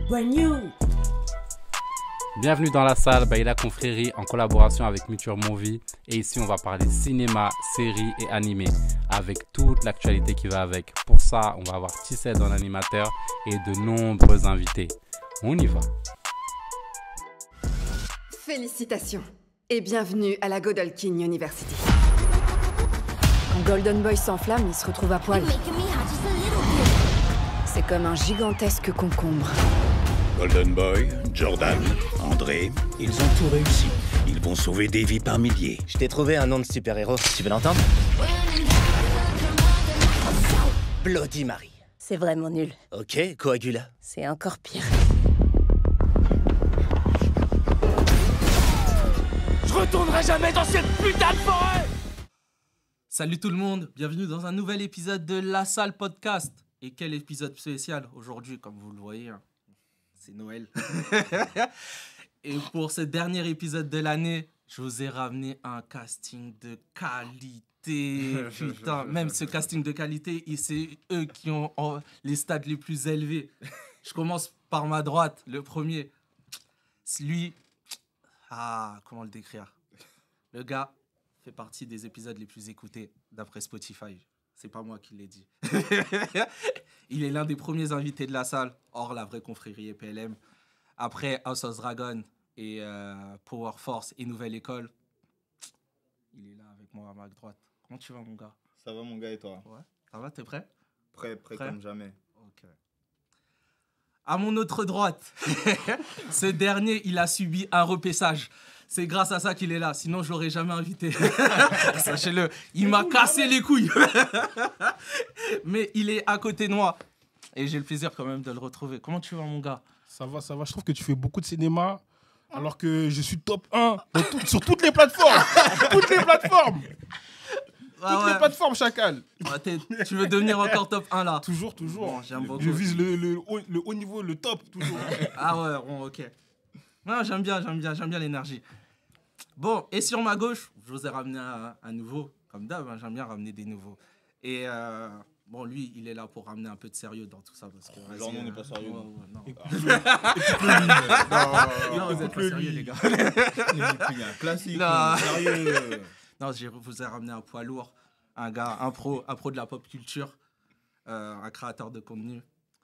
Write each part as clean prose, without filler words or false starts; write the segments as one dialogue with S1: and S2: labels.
S1: Brand new.
S2: Bienvenue dans la salle Baïla Confrérie en collaboration avec Muture Movie. Et ici, on va parler cinéma, séries et animés avec toute l'actualité qui va avec. Pour ça, on va avoir Tissed en animateur et de nombreux invités. On y va.
S3: Félicitations et bienvenue à la Godolphin University. Quand Golden Boy s'enflamme, il se retrouve à poil. C'est comme un gigantesque concombre.
S4: Golden Boy, Jordan, André, ils ont tout réussi. Ils vont sauver des vies par milliers.
S5: Je t'ai trouvé un nom de super-héros. Tu veux l'entendre? Bloody Mary.
S6: C'est vraiment nul.
S5: Ok, Coagula.
S6: C'est encore pire.
S5: Je retournerai jamais dans cette putain de forêt!
S7: Salut tout le monde, bienvenue dans un nouvel épisode de La Salle Podcast. Et quel épisode spécial aujourd'hui, comme vous le voyez, hein, c'est Noël. Et pour ce dernier épisode de l'année, je vous ai ramené un casting de qualité. Putain, même ce casting de qualité, c'est eux qui ont les stats les plus élevés. Je commence par ma droite, le premier. Lui, comment le décrire? Le gars fait partie des épisodes les plus écoutés d'après Spotify. C'est pas moi qui l'ai dit. Il est l'un des premiers invités de la salle, hors la vraie confrérie et PLM. Après House of Dragon et Power Force et Nouvelle École, il est là avec moi à ma droite. Comment tu vas, mon gars?
S8: Ça va, mon gars, et toi?
S7: Ouais. Ça va, t'es prêt?
S8: Prêt comme jamais.
S7: Ok. À mon autre droite, ce dernier, il a subi un repaissage. C'est grâce à ça qu'il est là, sinon je l'aurais jamais invité. Sachez-le, il m'a cassé les couilles. Mais il est à côté de moi. Et j'ai le plaisir quand même de le retrouver. Comment tu vas, mon gars?
S9: Ça va. Je trouve que tu fais beaucoup de cinéma, alors que je suis top 1 sur toutes les plateformes. Toutes les plateformes. Les plateformes, chacal.
S7: Tu veux devenir encore top 1 là?
S9: Toujours.
S7: Bon, j'aime beaucoup.
S9: Je vise le haut niveau, le top, toujours.
S7: Ah ouais, bon, ok. Non, j'aime bien l'énergie. Bon, et sur ma gauche, je vous ai ramené un nouveau. Comme d'hab, hein, j'aime bien ramener des nouveaux. Et bon, lui, il est là pour ramener un peu de sérieux dans tout ça. Parce que,
S8: Genre, on n'est pas sérieux.
S7: non.
S8: Non,
S7: vous êtes pas sérieux, les gars.
S8: Classique,
S7: Non.
S8: sérieux.
S7: Non, je vous ai ramené un poids lourd, un gars, un pro de la pop culture, un créateur de contenu.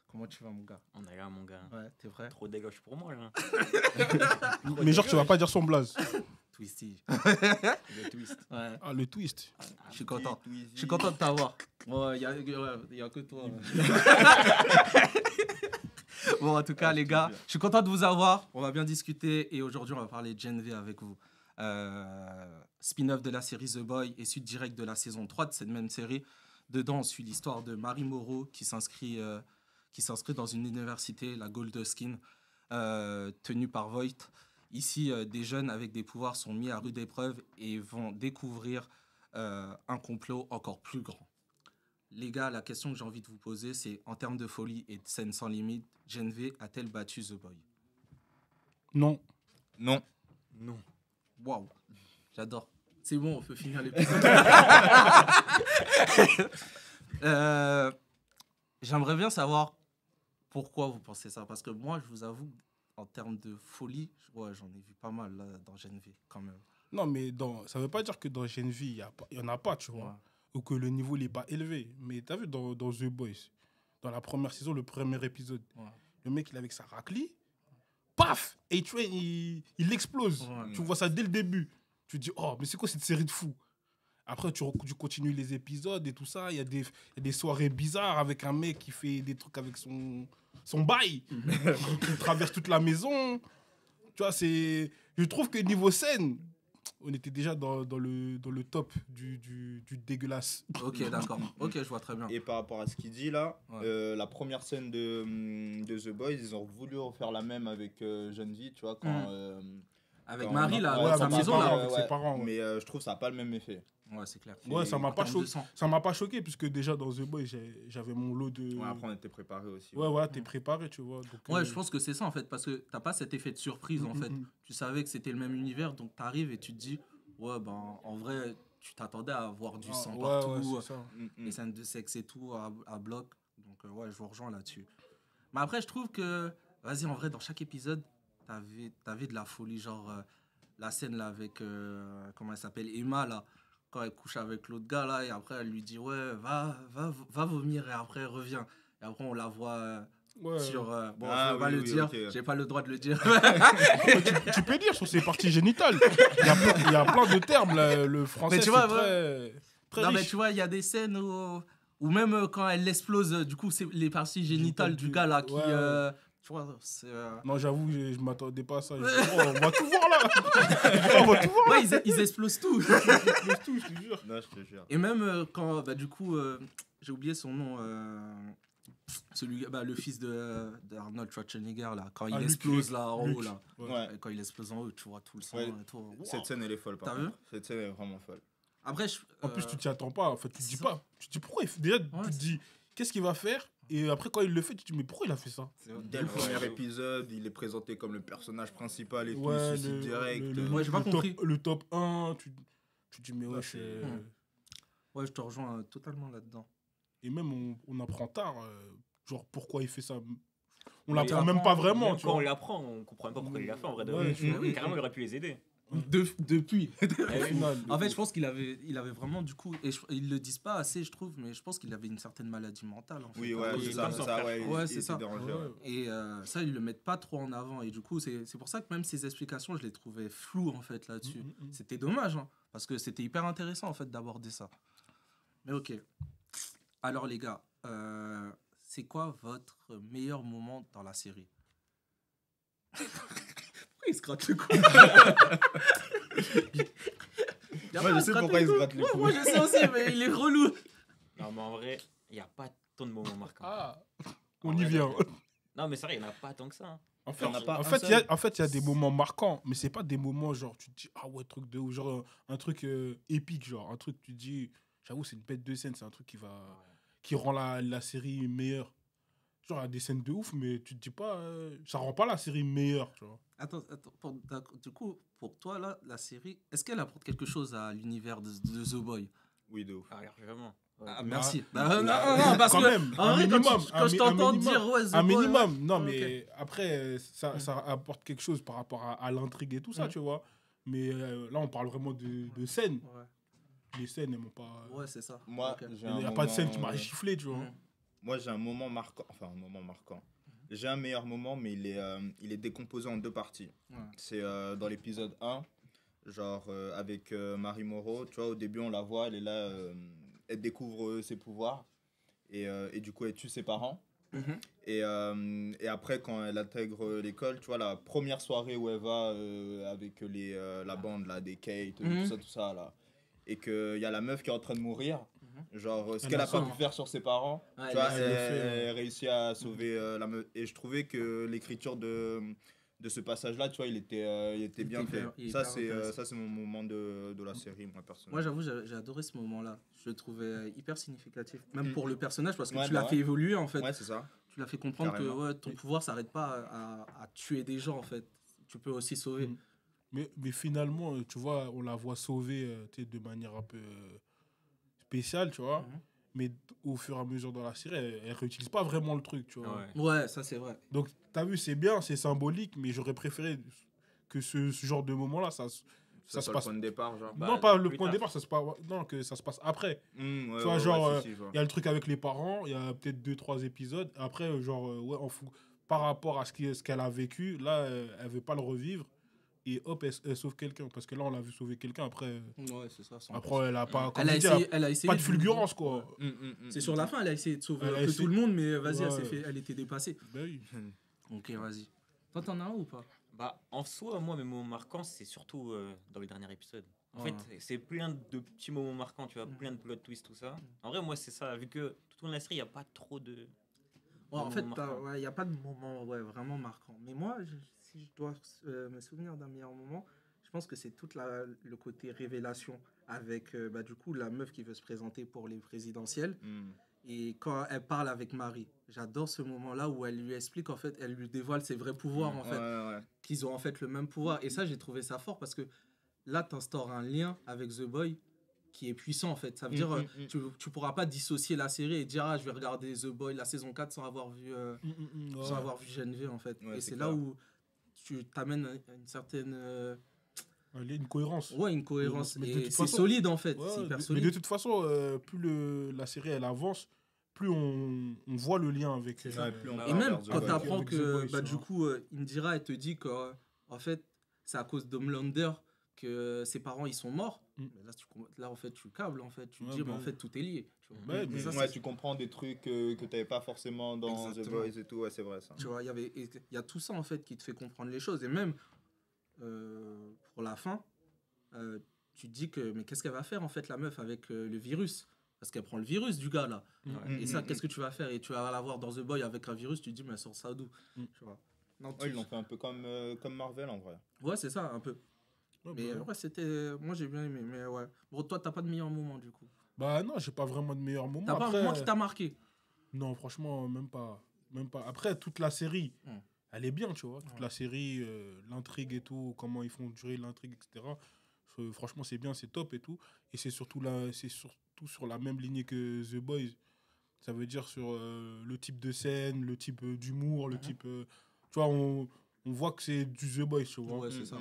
S7: Comment tu vas, mon gars?
S10: On est là, mon gars.
S7: Ouais, t'es prêt?
S10: Trop dégage pour moi, là.
S9: Mais genre, tu vas pas dire son blaze.
S7: Twisty.
S10: Le twist.
S7: Ouais.
S9: Ah, le twist.
S7: Je suis content. Je suis content de t'avoir. Ouais, y a que toi. Bon, en tout cas, les gars, je suis content de vous avoir. On va bien discuter et aujourd'hui, on va parler de Gen V avec vous. Spin-off de la série The Boy et suite directe de la saison 3 de cette même série. Dedans, on suit l'histoire de Marie Moreau qui s'inscrit dans une université, la Goldoskin, tenue par Voight. Ici, des jeunes avec des pouvoirs sont mis à rude épreuve et vont découvrir un complot encore plus grand. Les gars, la question que j'ai envie de vous poser, c'est en termes de folie et de scène sans limite, Gen V a-t-elle battu The Boy?
S9: Non.
S7: Waouh, j'adore. C'est bon, on peut finir l'épisode. J'aimerais bien savoir pourquoi vous pensez ça. Parce que moi, je vous avoue, en termes de folie, j'en ai vu pas mal là, dans Gen V, quand même.
S9: Non, mais ça veut pas dire que dans Gen V, il y en a pas, tu vois.
S7: Ouais.
S9: Ou que le niveau n'est pas élevé. Mais t'as vu dans The Boys, dans la première saison, le premier épisode, le mec, il est avec sa raclie, paf! Et tu vois, il explose.
S7: Ouais.
S9: Tu vois ça dès le début. Tu te dis, oh, mais c'est quoi cette série de fous? Après, tu continues les épisodes et tout ça. Il y a des soirées bizarres avec un mec qui fait des trucs avec son bail, qui traverse toute la maison. Tu vois, je trouve que niveau scène, on était déjà dans le top du dégueulasse.
S7: Ok, d'accord. Ok, je vois très bien.
S8: Et par rapport à ce qu'il dit là,
S7: Ouais.
S8: la première scène de The Boys, ils ont voulu refaire la même avec Gen V, tu vois, quand...
S7: Avec
S8: quand
S7: Marie, là,
S8: ouais,
S7: avec sa
S9: avec
S7: maison,
S9: ses
S7: là.
S9: parents, avec ses parents, ouais.
S8: Mais je trouve que ça n'a pas le même effet.
S7: Ouais, c'est clair.
S9: Ouais, ça m'a pas
S7: choqué.
S9: choqué. Ça m'a pas choqué, puisque déjà dans The Boys, j'avais mon lot de...
S8: Ouais, après, on était préparés aussi.
S9: Ouais, t'es préparé, tu vois. Donc,
S7: Ouais, je pense que c'est ça, en fait, parce que t'as pas cet effet de surprise, en fait. Tu savais que c'était le même univers, donc t'arrives et tu te dis, ouais, ben, en vrai, tu t'attendais à voir du sang partout,
S9: ouais, c'est ça.
S7: les scènes de sexe et tout, à bloc. Donc, ouais, je vous rejoins là-dessus. Mais après, je trouve que vas-y, en vrai, dans chaque épisode, t'avais de la folie. Genre, la scène là avec, comment elle s'appelle, Emma, là, quand elle couche avec l'autre gars, là, et après, elle lui dit, ouais, va vomir, et après, reviens. Et après, on la voit sur... bon, je ne vais pas le dire,
S8: ok.
S7: j'ai pas le droit de le dire.
S9: Tu peux dire sur ses parties génitales. Il y a plein de termes, là, le français,
S7: Mais tu vois,
S9: c'est très
S7: Non, mais
S9: riche.
S7: tu vois, il y a des scènes où même quand elle explose, du coup, c'est les parties génitales du gars, là, qui...
S9: Ouais.
S7: tu vois, c'est...
S9: Non, j'avoue, je m'attendais pas à ça. Je me dis, oh, on va tout voir là. On va tout voir.
S7: Ouais, ils explosent tout.
S9: Ils explosent tout, je te jure.
S8: Non, je te jure.
S7: Et même quand, du coup, j'ai oublié son nom, le fils d'Arnold Schwarzenegger, là, quand il
S9: Luke,
S7: explose là en
S9: Luke.
S7: haut, là.
S8: Ouais.
S7: Et quand il explose en haut, tu vois tout le sang
S8: Ouais.
S7: et tout. Wow.
S8: Cette scène, elle est folle, par
S7: T'as vu
S8: contre. Cette scène est vraiment folle.
S7: Après,
S9: En plus, tu t'y attends pas. En fait, tu te dis
S7: c'est
S9: pas. Tu te dis pourquoi il fait. Déjà, tu
S7: Ouais,
S9: te dis, qu'est-ce qu'il va faire? Et après, quand il le fait, tu te dis, mais pourquoi il a fait ça?
S8: Dès le premier épisode, il est présenté comme le personnage principal et tout, il
S9: Ouais,
S8: suicide direct.
S7: Ouais, j'ai pas compris.
S9: Le top 1, tu te dis, mais
S8: Ouais,
S9: wesh.
S7: Ouais, je te rejoins totalement là-dedans.
S9: Et même, on apprend tard, genre, pourquoi il fait ça. On
S10: Oui,
S9: l'apprend
S7: apprend,
S9: même pas vraiment,
S10: Même
S9: tu
S10: quand on
S9: vois.
S10: l'apprend, on comprend même pas pourquoi il l'a fait en vrai. de
S9: Ouais,
S10: vrai.
S9: tu vois.
S10: Carrément, il aurait pu les aider.
S7: Depuis.
S10: Eh
S9: Au
S10: oui.
S9: final.
S7: En fait, je pense qu'il avait vraiment, du coup, et ils le disent pas assez, je trouve, mais je pense qu'il avait une certaine maladie mentale, en fait.
S8: Oui, ouais,
S10: Oui,
S8: c'est
S10: comme
S8: ça,
S10: son
S8: c'est ça,
S10: frère.
S8: ouais.
S7: Ouais,
S8: il
S7: c'est
S8: était
S7: ça.
S8: dérangé,
S9: Ouais.
S8: ouais.
S7: Et ça, ils le mettent pas trop en avant. Et du coup, c'est pour ça que même ces explications, je les trouvais floues, en fait, là-dessus. C'était dommage, hein, parce que c'était hyper intéressant, en fait, d'aborder ça. Mais ok. Alors, les gars, c'est quoi votre meilleur moment dans la série? Pourquoi il se gratte le cou?
S8: Moi, je sais pourquoi il se gratte le cou.
S7: Moi, je sais aussi, mais il est relou.
S10: Non, mais en vrai, il n'y a pas tant de moments marquants.
S9: Ah,
S10: En
S9: on y
S10: vrai,
S9: vient.
S10: Non, mais c'est vrai, il n'y en a pas tant que ça. Hein.
S9: En fait,
S8: Il y en a pas
S9: en
S8: un
S9: fait,
S8: seul.
S9: il y a des moments marquants, mais c'est pas des moments genre tu te dis ah ouais truc de ouf, genre un truc épique, genre un truc tu te dis j'avoue c'est une bête de scène, c'est un truc qui rend la série meilleure. Genre il y a des scènes de ouf, mais tu te dis pas ça rend pas la série meilleure, tu vois.
S7: Attends, du coup, pour toi, là, la série, est-ce qu'elle apporte quelque chose à l'univers de The Boy?
S8: Oui, de ouf.
S10: Ah, vraiment. Ouais.
S7: Ah, merci.
S9: Ah,
S7: non, parce
S9: quand
S7: que,
S9: même,
S7: en
S9: un
S7: vrai,
S9: minimum,
S7: quand je t'entends dire, ouais, The
S9: un
S7: Boy,
S9: minimum. Non,
S7: ouais,
S9: mais après, ça apporte quelque chose par rapport à l'intrigue et tout ça, tu vois. Mais là, on parle vraiment de scènes.
S7: Ouais,
S9: Les scènes, elles m'ont pas.
S7: ouais, c'est ça.
S8: Moi,
S7: Ok.
S8: j'ai
S9: Il n'y a
S8: un
S9: pas de scène
S8: moment,
S9: qui m'a giflé, tu vois.
S8: Moi, j'ai un moment marquant. Enfin, un moment marquant. J'ai un meilleur moment, mais il est décomposé en deux parties.
S7: Ouais.
S8: C'est dans l'épisode 1, genre avec Marie Moreau. Tu vois, au début, on la voit, elle est là, elle découvre ses pouvoirs. Et du coup, elle tue ses parents.
S7: Mhm.
S8: Et après, quand elle intègre l'école, tu vois, la première soirée où elle va avec la bande, là, des Kate,
S7: Mhm.
S8: tout ça, là. Et qu'il y a la meuf qui est en train de mourir. Genre, ce
S9: Elle
S8: qu'elle
S9: a
S8: a pas
S9: ça,
S8: pu
S9: hein.
S8: faire sur ses parents,
S7: Ouais,
S8: tu vois,
S9: elle le fait, ouais.
S8: elle réussit à sauver la meuf. Et je trouvais que l'écriture de ce passage-là, tu vois, il était bien
S7: était
S8: fait.
S7: hyper- il est hyper intéressant.
S8: Ça, c'est mon moment de la série, moi, personnellement.
S7: Moi, j'avoue, j'ai adoré ce moment-là. Je le trouvais hyper significatif. Même pour le personnage, parce que
S8: Ouais,
S7: tu
S8: bah
S7: l'as
S8: ouais.
S7: fait évoluer, en fait.
S8: Ouais, c'est ça.
S7: Tu l'as fait comprendre
S8: Carrément.
S7: que ouais, ton pouvoir s'arrête pas à tuer des gens, en fait. Tu peux aussi sauver.
S9: Mais finalement, tu vois, on la voit sauver tu sais, de manière un peu spéciale, tu vois.
S7: Mhm.
S9: Mais au fur et à mesure dans la série, elle réutilise pas vraiment le truc, tu vois.
S10: Ouais.
S7: Ouais, ça, c'est vrai.
S9: Donc, t'as vu, c'est bien, c'est symbolique, mais j'aurais préféré que ce genre de moment-là, ça se
S8: soit
S9: passe.
S8: le point de départ, genre.
S10: Bah,
S9: non, pas le
S10: plus
S9: point de
S10: tard.
S9: départ, ça se passe, non, que ça se passe après.
S8: Ouais,
S9: Tu vois,
S8: ouais,
S9: genre,
S8: ouais, si, je vois.
S9: Il y a le truc avec les parents, il y a peut-être 2-3 épisodes. Après, genre, ouais, par rapport à ce qu'elle a vécu, là, elle veut pas le revivre. Et hop, elle sauve quelqu'un. Parce que là, on l'a vu sauver quelqu'un. Après,
S7: Ouais, c'est ça.
S9: après elle a pas. comme
S7: Elle a
S9: je dis,
S7: essayé, elle a essayé
S9: pas de fulgurance, quoi.
S7: C'est sur la fin, elle a essayé de sauver
S9: Elle a
S7: un peu
S9: essayé-
S7: tout le monde, mais vas-y,
S9: Ouais.
S7: elle était dépassée.
S9: Ben oui.
S7: Ok, vas-y. Toi, t'en as un ou pas?
S10: Bah, en soi, moi, mes moments marquants, c'est surtout dans les derniers épisodes. En
S7: Ouais.
S10: fait, c'est plein de petits moments marquants, tu vois, plein de plot twists, tout ça. En vrai, moi, c'est ça, vu que tout au long de la série, il n'y a pas trop de.
S7: Ouais, en
S10: Moment
S7: fait,
S10: marquant.
S7: il n'y a pas de moment vraiment marquant. Mais moi, si je dois me souvenir d'un meilleur moment, je pense que c'est tout le côté révélation avec du coup la meuf qui veut se présenter pour les présidentielles. Et quand elle parle avec Marie, j'adore ce moment-là où elle lui explique, en fait, elle lui dévoile ses vrais pouvoirs, en fait,
S8: Ouais.
S7: qu'ils ont en fait le même pouvoir. Et ça, j'ai trouvé ça fort parce que là, tu instaures un lien avec The Boy qui est puissant en fait. Ça veut dire tu pourras pas dissocier la série et dire je vais regarder The Boys la saison 4 sans avoir vu GNV en fait.
S8: Ouais,
S7: et
S8: c'est
S7: c'est
S8: clair.
S7: là où tu t'amènes à une certaine
S9: Une cohérence.
S7: une cohérence
S9: Mais de
S7: et
S9: toute
S7: c'est
S9: façon-
S7: solide en fait,
S9: Ouais,
S7: c'est hyper
S9: mais
S7: solide.
S9: de toute façon, plus la série elle avance, plus on voit le lien avec.
S7: C'est ça.
S8: Ouais, plus on
S10: Et
S7: Et
S8: va
S7: même
S8: vers The
S7: quand
S8: Boys.
S7: tu apprends
S9: Avec The
S7: que
S9: Boys,
S7: du
S9: tu
S7: coup Indira elle te dit que en fait c'est à cause d'Homelander que ses parents ils sont morts.
S9: Mm.
S7: Mais là en fait tu câbles en fait, tu te
S9: Ouais,
S7: dis
S9: bah
S7: en fait tout est lié. Tu vois.
S9: Ouais,
S7: Et
S9: mais
S7: ça,
S8: Ouais,
S7: c'est-
S8: tu comprends des trucs que tu n'avais pas forcément dans The
S7: Exactement.
S8: Boys et tout, ouais, c'est vrai ça.
S7: Tu vois, il y a tout ça en fait qui te fait comprendre les choses. Et même pour la fin, tu te dis que mais qu'est-ce qu'elle va faire en fait la meuf avec le virus? Parce qu'elle prend le virus du gars là.
S10: Ouais.
S7: Et ça, qu'est-ce que tu vas faire? Et tu vas la voir dans The Boy avec un virus, tu te dis mais elle sort ça d'où?
S9: Mm.
S7: Tu vois. Non,
S8: Ouais, ils l'ont fait un peu comme Marvel en vrai.
S7: Ouais, c'est ça, un peu.
S9: Ouais,
S7: Mais
S9: bah,
S7: ouais, c'était. Moi j'ai bien aimé, mais ouais. Bon, toi, t'as pas de meilleur moment du coup.
S9: bah non, j'ai pas vraiment de meilleur moment.
S7: T'as pas un
S9: Après,
S7: moment qui t'a marqué?
S9: Non, franchement, même pas. Même pas. Après, toute la série, elle est bien, tu vois. Toute la série, l'intrigue et tout, comment ils font durer l'intrigue, etc. Franchement, c'est bien, c'est top et tout. Et c'est surtout sur la même lignée que The Boys. Ça veut dire sur le type de scène, le type d'humour, le type. Tu vois, on voit que c'est du The Boys, tu vois.
S7: Ouais, c'est ça.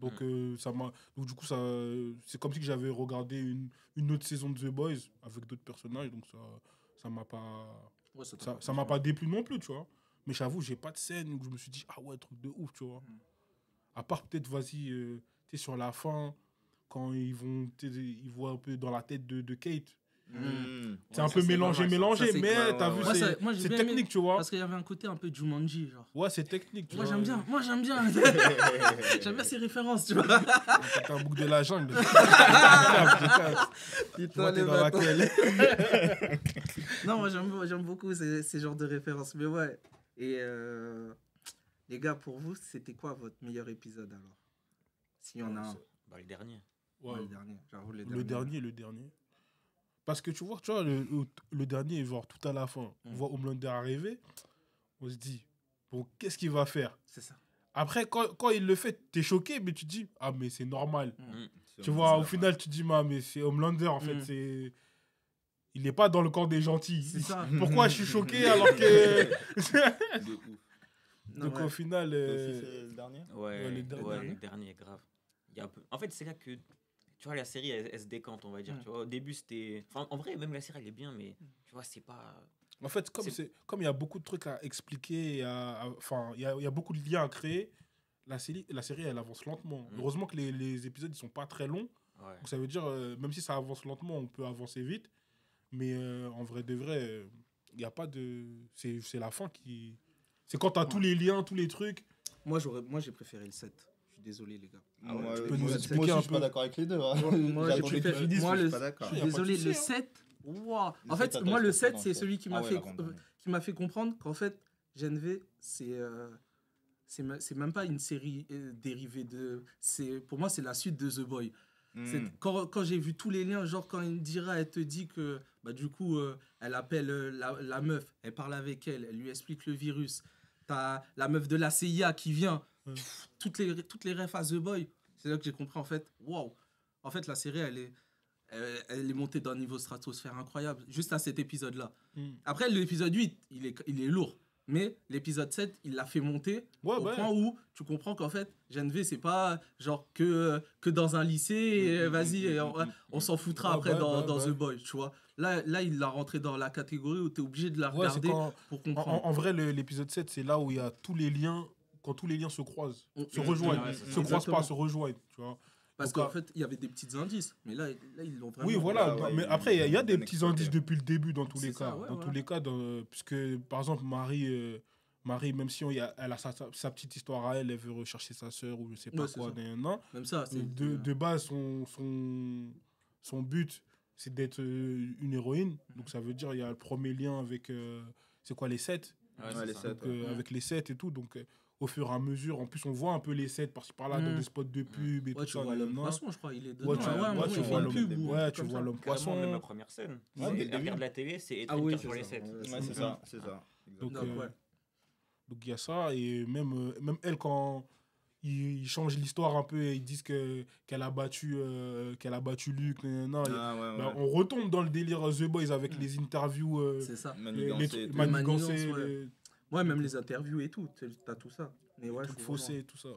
S9: Donc, donc, du coup, c'est comme si que j'avais regardé une autre saison de The Boys avec d'autres personnages. Donc, ça m'a pas.
S7: Ouais, t'a
S9: Ça m'a pas déplu non plus, tu vois. Mais j'avoue, j'ai pas de scène où je me suis dit, ah ouais, truc de ouf, tu vois. À part peut-être, vas-y, tu sais, sur la fin, quand ils voient un peu dans la tête de Kate. C'est un peu mélangé,
S7: Ça, c'est
S9: mais
S8: clair,
S9: t'as
S8: ouais,
S9: vu,
S8: ouais.
S7: Moi, j'ai
S9: c'est
S7: bien aimé,
S9: technique, tu vois.
S7: Parce qu'il y avait un côté un peu Jumanji, genre.
S9: Ouais, c'est technique, tu
S7: Moi
S9: vois.
S7: j'aime bien, j'aime bien ces références, tu vois.
S9: T'es un bouc de la jungle.
S7: Putain,
S9: T'es dans laquelle.
S7: Non, moi j'aime beaucoup ces genres de références, mais ouais. Et les gars, pour vous, c'était quoi votre meilleur épisode alors? S'il y en a un.
S10: Bah, le dernier.
S9: Ouais,
S7: Le dernier, j'avoue,
S9: le dernier. Parce que tu vois, le dernier, genre tout à la fin, on voit Homelander arriver, on se dit, bon, qu'est-ce qu'il va faire?
S7: C'est ça.
S9: Après, quand il le fait, t'es choqué, mais tu te dis, ah, mais c'est normal.
S10: Mm.
S9: Tu vois, au final, tu te dis, mais c'est Homelander, en fait, c'est... Il n'est pas dans le camp des gentils.
S7: C'est ça.
S9: Pourquoi je suis choqué alors que...
S8: De ouf.
S7: Non,
S9: Donc,
S7: ouais.
S9: au final...
S8: Aussi, c'est le dernier
S10: Ouais,
S9: le dernier.
S10: le dernier, grave. Il y a un peu... En fait, c'est là que, tu vois, la série, elle se décante, on va dire. Tu vois, au début, c'était... Enfin, en vrai, même la série, elle est bien, mais tu vois, c'est pas...
S9: En fait, comme il y a beaucoup de trucs à expliquer, enfin, il y a beaucoup de liens à créer, la série, elle avance lentement. Heureusement que les épisodes, ils sont pas très longs.
S10: Ouais.
S9: Donc, ça veut dire, même si ça avance lentement, on peut avancer vite. Mais en vrai de vrai, il n'y a pas de... C'est la fin qui... C'est quand tu as tous les liens, tous les trucs.
S7: Moi, j'ai préféré le 7. Je suis désolé, les gars.
S8: Moi,
S9: tu peux nous
S8: moi
S9: expliquer
S8: aussi,
S9: un
S8: je suis
S9: peu
S8: pas d'accord avec les deux. Hein.
S7: Moi, j'ai
S8: J'attendais
S7: préféré-
S8: qu'ils finissent,
S7: moi,
S8: mais je
S7: le-
S8: suis pas d'accord.
S9: Je suis
S7: Désolé,
S9: de
S7: le
S9: souci,
S7: 7. Wow.
S8: Le
S7: En
S8: 7
S7: fait,
S8: a
S7: moi, le
S8: très
S7: 7, c'est
S8: prononcé.
S7: celui qui m'a
S8: Ah ouais,
S7: fait,
S8: l'avant-dernier.
S7: qui m'a fait comprendre qu'en fait, GNV, c'est même pas une série dérivée de. Pour moi, c'est la suite de The Boy. Quand j'ai vu tous les liens, genre quand Indira, elle te dit que bah, du coup, elle appelle la meuf, elle parle avec elle lui explique le virus. T'as la meuf de la CIA qui vient, toutes les refs à The Boy. C'est là que j'ai compris en fait, waouh. En fait, la série, elle est montée d'un niveau stratosphère incroyable, juste à cet épisode-là. Après, l'épisode 8, il est lourd. Mais l'épisode 7, il l'a fait monter au point où tu comprends qu'en fait, GNV, c'est pas genre que dans un lycée, et vas-y, on s'en foutra après dans The Boy, tu vois. Là, il l'a rentré dans la catégorie où tu es obligé de la regarder pour comprendre.
S9: En vrai, l'épisode 7, c'est là où il y a tous les liens, quand tous les liens se croisent, se rejoignent.
S10: ouais,
S9: Se croisent pas, se rejoignent, tu vois.
S7: Parce
S9: Donc,
S7: qu'en fait, il y avait des petits indices. Mais là ils l'ont vraiment...
S9: Oui, voilà.
S8: Ouais,
S9: mais
S8: ils
S9: après, il y a
S8: l'ont
S9: des
S8: bien
S9: petits
S8: exploité.
S9: indices depuis le début, dans tous les
S7: C'est ça,
S9: cas.
S7: ouais,
S9: Dans
S7: ouais.
S9: tous les cas, puisque, par exemple, Marie, même si elle a sa petite histoire à elle, elle veut rechercher sa sœur ou je sais pas
S7: Ouais, c'est
S9: quoi,
S7: ça.
S9: nan.
S7: Même ça, c'est...
S9: De base, son but, c'est d'être une héroïne. Donc, ça veut dire il y a le premier lien avec... c'est quoi, les 7
S10: Ouais,
S8: Ouais,
S10: c'est
S8: les
S10: ça.
S8: 7.
S9: donc, avec les 7 et tout. Donc, au fur et à mesure, en plus, on voit un peu les 7 par-ci par-là dans des spots de pub et
S7: Ouais,
S9: tout
S7: tu
S9: ça.
S7: vois l'homme
S9: nan.
S7: poisson, je crois, il est dedans.
S9: Ouais, tu
S7: Ouais,
S9: tu
S7: il
S9: vois
S7: fait
S9: l'homme
S7: une pub ou un
S9: ouais,
S7: truc
S9: tu
S7: comme
S9: vois
S7: ça.
S9: l'homme
S10: Carrément,
S9: poisson.
S10: même la première scène.
S8: Ouais,
S10: C'est-
S8: dès le
S10: elle
S8: début.
S10: regarde la télé, c'est
S7: Ah oui,
S10: Edwin sur les
S7: c'est ça.
S10: 7.
S8: Ouais, c'est ça, c'est ça.
S9: Donc,
S7: Donc, ouais.
S9: donc il y a ça. Et même elle, quand ils changent l'histoire un peu et ils disent qu'elle a battu Luke. Non, on retombe dans le délire The Boys avec les interviews.
S7: C'est ça.
S9: Manigancées.
S7: Ouais, même les interviews et tout. T'as tout ça. Mais ouais,
S9: tout faussé, tout ça.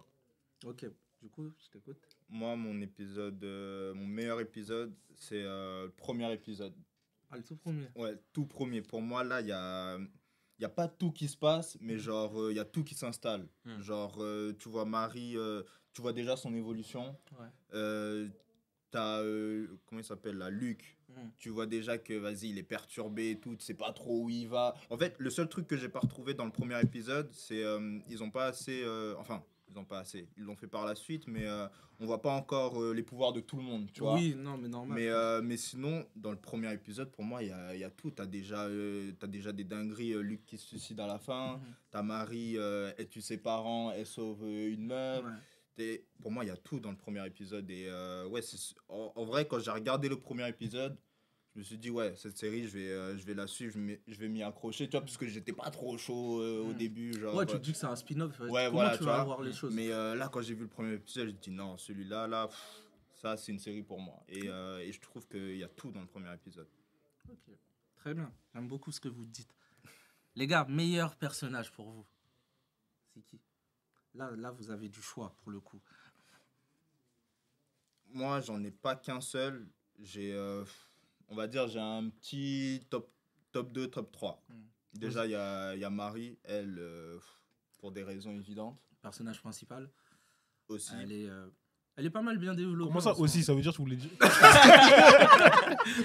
S7: Ok. Du coup, je t'écoute.
S8: Moi, mon meilleur épisode, c'est le premier épisode.
S7: Ah, le tout premier.
S8: Ouais, tout premier. Pour moi, là, il y a pas tout qui se passe, mais genre, il y a tout qui s'installe. Genre, tu vois Marie, tu vois déjà son évolution.
S7: Ouais.
S8: T'as, comment il s'appelle là, Luc. Tu vois déjà que, vas-y, il est perturbé et tout, tu sais pas trop où il va. En fait, le seul truc que j'ai pas retrouvé dans le premier épisode, c'est ils ont pas assez... ils ont pas assez. Ils l'ont fait par la suite, mais on voit pas encore les pouvoirs de tout le monde, tu vois.
S7: Oui, non, mais normal.
S8: Mais sinon, dans le premier épisode, pour moi, il y a tout. T'as déjà des dingueries. Luc qui se suicide à la fin. T'as Marie, elle tue ses parents, elle sauve une meuf. Ouais. Pour moi, il y a tout dans le premier épisode. Et ouais, en vrai, quand j'ai regardé le premier épisode, je me suis dit, ouais, cette série, je vais la suivre, je vais m'y accrocher, tu vois, parce que j'étais pas trop chaud au début. Genre,
S7: ouais, tu te dis que c'est un spin-off.
S8: Ouais,
S7: comment
S8: voilà,
S7: tu vas voir les choses.
S8: Mais là, quand j'ai vu le premier épisode, j'ai dit, non, celui-là, ça, c'est une série pour moi. Et je trouve qu'il y a tout dans le premier épisode.
S7: Ok, très bien. J'aime beaucoup ce que vous dites. Les gars, meilleur personnage pour vous, c'est qui ? Là, vous avez du choix, pour le coup.
S8: Moi, j'en ai pas qu'un seul. On va dire, j'ai un petit top 2, top 3. Déjà, il y a Marie, elle, pour des raisons évidentes.
S7: Personnage principal.
S8: Aussi.
S7: Elle est pas mal bien développée.
S9: Comment ça aussi, ça veut dire que tu voulais dire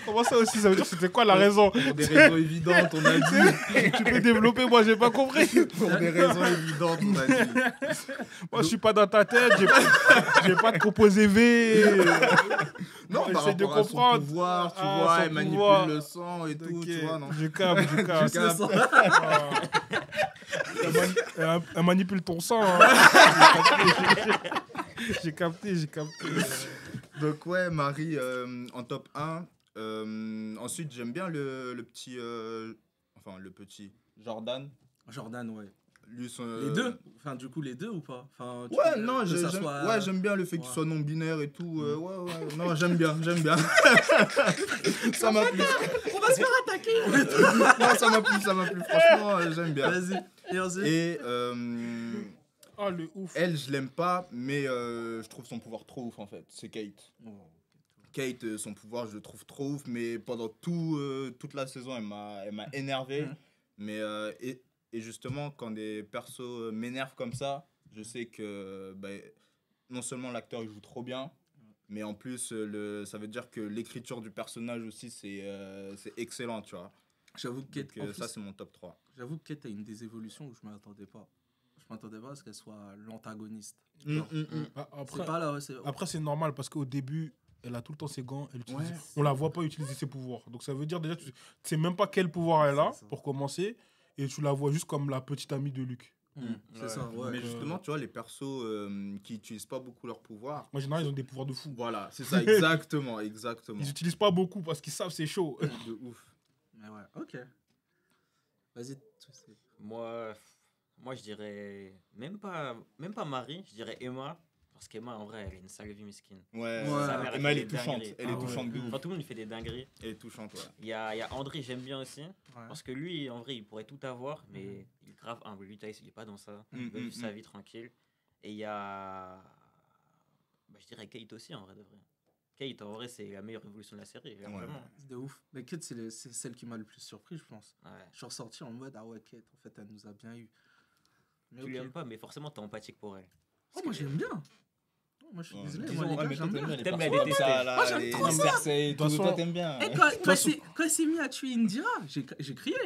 S9: Comment ça aussi, ça veut dire que c'était quoi la raison?
S8: Pour des raisons évidentes, on a dit.
S9: Tu peux développer, moi j'ai pas compris.
S8: Pour des raisons évidentes, on a dit.
S9: Moi je suis pas dans ta tête, j'ai pas de composé V.
S8: Non, par rapport de comprendre. À son pouvoir, tu vois, elle manipule le sang et tout, tu vois, non.
S9: Je capte. Elle manipule ton sang. J'ai capté.
S8: Donc ouais, Marie en top 1. Ensuite, j'aime bien le petit... le petit Jordan.
S7: Jordan, ouais.
S8: Lui,
S7: les deux. Enfin, du coup, les deux ou pas? Enfin,
S8: ouais, non, j'aime bien le fait qu'il soit non-binaire et tout. Ouais. Non, j'aime bien. Ça m'a plu.
S7: On va se faire attaquer.
S8: Non, ça m'a plu. Franchement, j'aime bien.
S7: Vas-y.
S8: Et
S9: le ouf.
S8: elle, je l'aime pas, mais je trouve son pouvoir trop ouf, en fait. C'est Kate. Kate, son pouvoir, je le trouve trop ouf, mais pendant toute la saison, elle m'a énervé. Mais... Et justement, quand des persos m'énervent comme ça, je sais que non seulement l'acteur il joue trop bien, mais en plus, ça veut dire que l'écriture du personnage aussi, c'est excellent, tu vois.
S7: J'avoue que Kate,
S8: ça, c'est mon top 3.
S7: J'avoue que Kate a une des évolutions où je ne m'attendais pas. Je ne m'attendais pas à ce qu'elle soit l'antagoniste.
S9: Après, c'est normal parce qu'au début, elle a tout le temps ses gants. On la voit pas utiliser ses pouvoirs. Donc ça veut dire déjà, tu sais même pas quel pouvoir elle a, pour commencer. Et tu la vois juste comme la petite amie de Luke.
S7: C'est ça, ouais.
S8: Mais justement, tu vois, les persos qui n'utilisent pas beaucoup leurs pouvoirs...
S9: En général, ils ont des pouvoirs de fou.
S8: Voilà, c'est ça, exactement.
S9: Ils n'utilisent pas beaucoup parce qu'ils savent c'est chaud.
S8: De ouf.
S7: Mais ouais, ok. Vas-y.
S10: Moi, je dirais... Même pas Marie, je dirais Emma. Parce qu'Emma, en vrai, elle a une sale vie mesquine.
S8: Ouais. Emma, elle est touchante. Elle est touchante de ouf.
S10: Enfin, tout le monde lui fait des dingueries.
S8: Elle est touchante, ouais.
S10: Il y a André, j'aime bien aussi. Parce que lui, en vrai, il pourrait tout avoir, mais il est grave humble. Lui, il est pas dans ça. Il veut vivre sa vie tranquille. Et il y a... je dirais Kate aussi, en vrai, de vrai. Kate, en vrai, c'est la meilleure évolution de la série. Vraiment.
S7: C'est de ouf. Mais Kate, c'est celle qui m'a le plus surpris, je pense.
S10: Ouais.
S7: Je suis ressorti en mode, ah ouais, Kate, en fait, elle nous a bien eu.
S10: Tu l'aimes pas, mais forcément, t'es empathique pour elle.
S7: Moi, j'aime bien. Moi, je suis désolé.
S10: T'aimes la détester.
S7: Moi, j'aime trop ça.
S8: Toi, t'aimes bien.
S7: Et quand elle s'est mise à tuer Indira, j'ai crié.